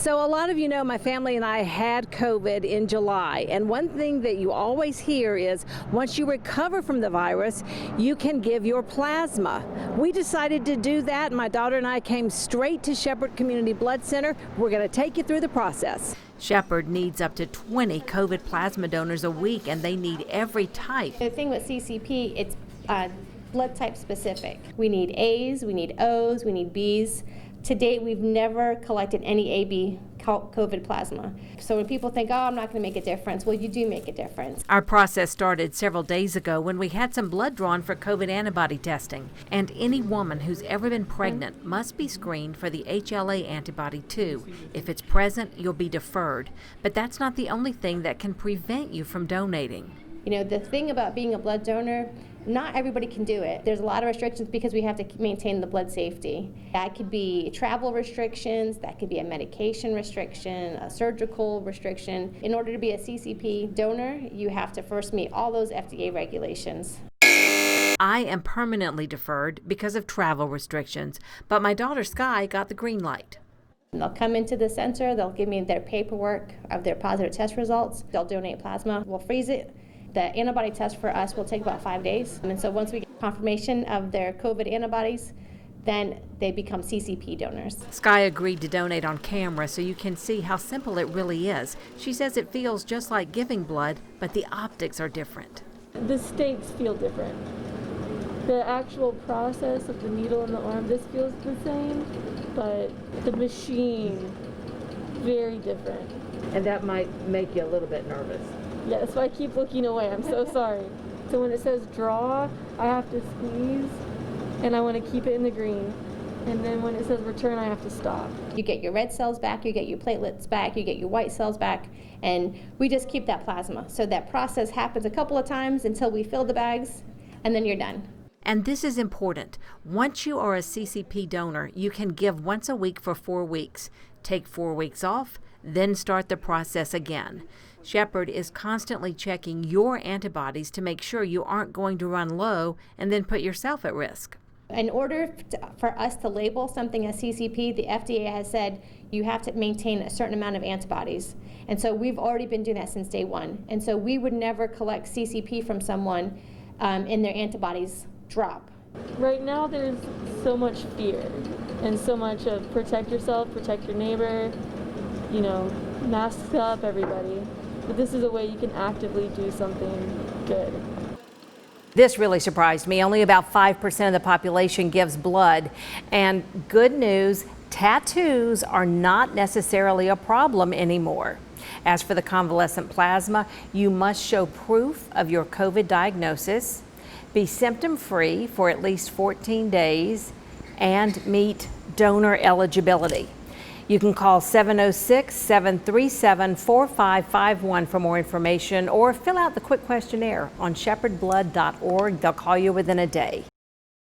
So a lot of you know my family and I had COVID in July, and one thing that you always hear is once you recover from the virus, you can give your plasma. We decided to do that. My daughter and I came straight to Shepherd Community Blood Center. We're going to take you through the process. Shepherd needs up to 20 COVID plasma donors a week, and they need every type. The thing with CCP, it's blood type specific. We need A's, we need O's, we need B's. To date, we've never collected any AB COVID plasma. So when people think, oh, I'm not going to make a difference, well, you do make a difference. Our process started several days ago when we had some blood drawn for COVID antibody testing. And any woman who's ever been pregnant must be screened for the HLA antibody too. If it's present, you'll be deferred. But that's not the only thing that can prevent you from donating. You know, the thing about being a blood donor, not everybody can do it. There's a lot of restrictions because we have to maintain the blood safety. That could be travel restrictions, that could be a medication restriction, a surgical restriction. In order to be a CCP donor, you have to first meet all those FDA regulations. I am permanently deferred because of travel restrictions, but my daughter Sky got the green light. They'll come into the center, they'll give me their paperwork of their positive test results. They'll donate plasma, we'll freeze it. The antibody test for us will take about 5 days. And so once we get confirmation of their COVID antibodies, then they become CCP donors. Sky agreed to donate on camera so you can see how simple it really is. She says it feels just like giving blood, but the optics are different. The stakes feel different. The actual process of the needle in the arm, this feels the same, but the machine, very different. And that might make you a little bit nervous. Yeah, so I keep looking away. I'm so sorry. So when it says draw, I have to squeeze, and I want to keep it in the green. And then when it says return, I have to stop. You get your red cells back, you get your platelets back, you get your white cells back, and we just keep that plasma. So that process happens a couple of times until we fill the bags, and then you're done. And this is important. Once you are a CCP donor, you can give once a week for 4 weeks. Take 4 weeks off, then start the process again. Shepherd is constantly checking your antibodies to make sure you aren't going to run low and then put yourself at risk. In order for us to label something as CCP, the FDA has said you have to maintain a certain amount of antibodies. And so we've already been doing that since day one. And so we would never collect CCP from someone and their antibodies drop. Right now there's so much fear and so much of protect yourself, protect your neighbor, you know, mask up everybody. But this is a way you can actively do something good. This really surprised me. Only about 5% of the population gives blood. And good news, tattoos are not necessarily a problem anymore. As for the convalescent plasma, you must show proof of your COVID diagnosis, be symptom-free for at least 14 days, and meet donor eligibility. You can call 706-737-4551 for more information or fill out the quick questionnaire on shepherdblood.org. They'll call you within a day.